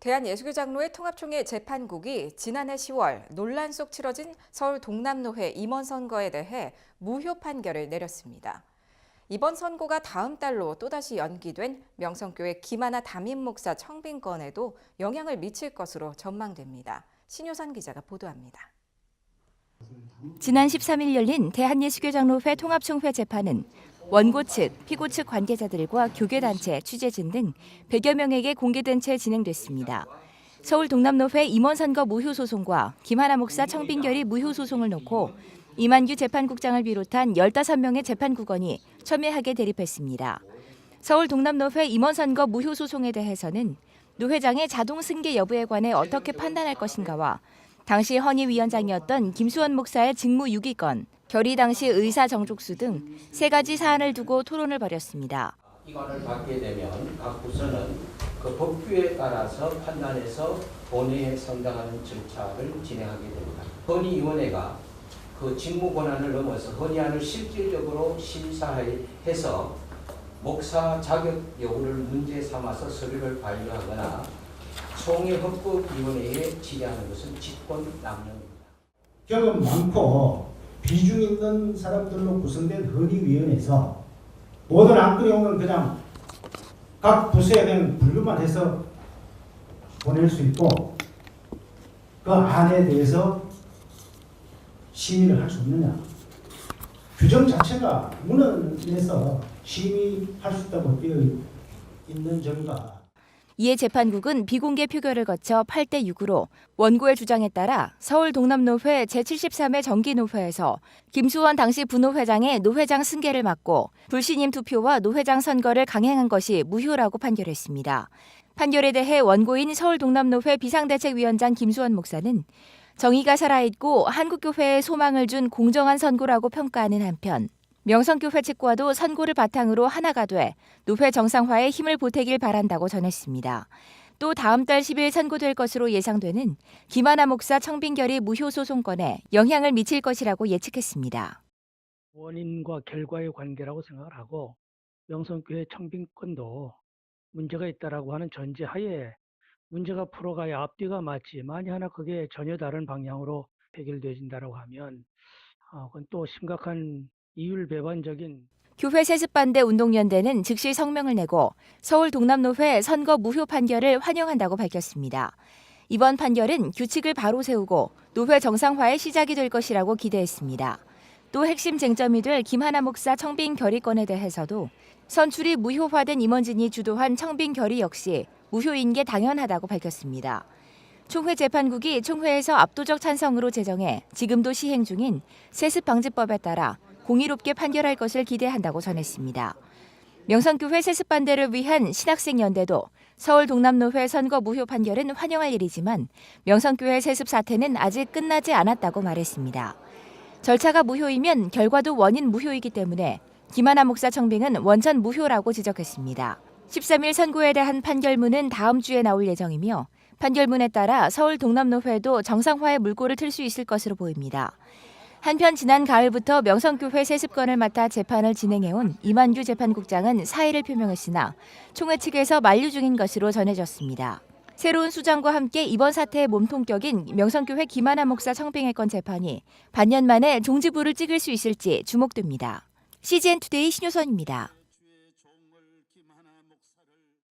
대한예수교장로회 통합총회 재판국이 지난해 10월 논란 속 치러진 서울 동남노회 임원 선거에 대해 무효 판결을 내렸습니다. 이번 선고가 다음 달로 또다시 연기된 명성교회 김하나 담임 목사 청빙 건에도 영향을 미칠 것으로 전망됩니다. 신효선 기자가 보도합니다. 지난 13일 열린 대한예수교장로회 통합총회 재판은 원고 측, 피고 측 관계자들과 교계단체, 취재진 등 100여 명에게 공개된 채 진행됐습니다. 서울 동남노회 임원 선거 무효 소송과 김하나 목사 청빙 결의 무효 소송을 놓고 이만규 재판국장을 비롯한 15명의 재판국원이 첨예하게 대립했습니다. 서울 동남노회 임원 선거 무효 소송에 대해서는 노 회장의 자동 승계 여부에 관해 어떻게 판단할 것인가와 당시 헌의위원장이었던 김수원 목사의 직무 유기건, 결의 당시 의사 정족수 등 3가지 사안을 두고 토론을 벌였습니다. 이관을 받게 되면 각 부서는 그 법규에 따라서 판단해서 본회의에 상당한 절차를 진행하게 됩니다. 헌의위원회가 그 직무 권한을 넘어서 헌의안을 실질적으로 심사해서 목사 자격 여부를 문제 삼아서 서류를 반려하거나 총회헌법위원회에 질의하는 것은 직권남용입니다. 경험 많고 비중 있는 사람들로 구성된 헌의위원회에서 모든 안건이 오면 그냥 각 부서에 그냥 분류만 해서 보낼 수 있고 그 안에 대해서 심의를 할 수 없느냐. 규정 자체가 문헌에서 심의할 수 있다고 되어 있는 점과 이에 재판국은 비공개 표결을 거쳐 8대 6으로 원고의 주장에 따라 서울 동남노회 제73회 정기노회에서 김수원 당시 부노회장의 노회장 승계를 막고 불신임 투표와 노회장 선거를 강행한 것이 무효라고 판결했습니다. 판결에 대해 원고인 서울 동남노회 비상대책위원장 김수원 목사는 정의가 살아있고 한국교회에 소망을 준 공정한 선고라고 평가하는 한편 명성교회 측과도 선고를 바탕으로 하나가 돼 노회 정상화에 힘을 보태길 바란다고 전했습니다. 또 다음 달 10일 선고될 것으로 예상되는 김하나 목사 청빙 결의 무효 소송건에 영향을 미칠 것이라고 예측했습니다. 원인과 결과의 관계라고 생각을 하고 명성교회 청빙건도 문제가 있다라고 하는 전제하에 문제가 풀어가야 앞뒤가 맞지 만약 하나 그게 전혀 다른 방향으로 해결되어진다라고 하면 그건 또 심각한 이율배반적인 교회 세습반대 운동연대는 즉시 성명을 내고 서울 동남노회 선거 무효 판결을 환영한다고 밝혔습니다. 이번 판결은 규칙을 바로 세우고 노회 정상화의 시작이 될 것이라고 기대했습니다. 또 핵심 쟁점이 될 김하나 목사 청빙 결의건에 대해서도 선출이 무효화된 임원진이 주도한 청빙 결의 역시 무효인 게 당연하다고 밝혔습니다. 총회 재판국이 총회에서 압도적 찬성으로 제정해 지금도 시행 중인 세습방지법에 따라 공의롭게 판결할 것을 기대한다고 전했습니다. 명성교회 세습 반대를 위한 신학생연대도 서울 동남노회 선거 무효 판결은 환영할 일이지만 명성교회 세습 사태는 아직 끝나지 않았다고 말했습니다. 절차가 무효이면 결과도 원인 무효이기 때문에 김하나 목사 청빙은 원천 무효라고 지적했습니다. 13일 선고에 대한 판결문은 다음 주에 나올 예정이며 판결문에 따라 서울 동남노회도 정상화의 물꼬를 틀 수 있을 것으로 보입니다. 한편 지난 가을부터 명성교회 세습건을 맡아 재판을 진행해온 이만규 재판국장은 사의를 표명했으나 총회 측에서 만류 중인 것으로 전해졌습니다. 새로운 수장과 함께 이번 사태의 몸통격인 명성교회 김하나 목사 청빙의 건 재판이 반년 만에 종지부를 찍을 수 있을지 주목됩니다. CGN투데이 신효선입니다.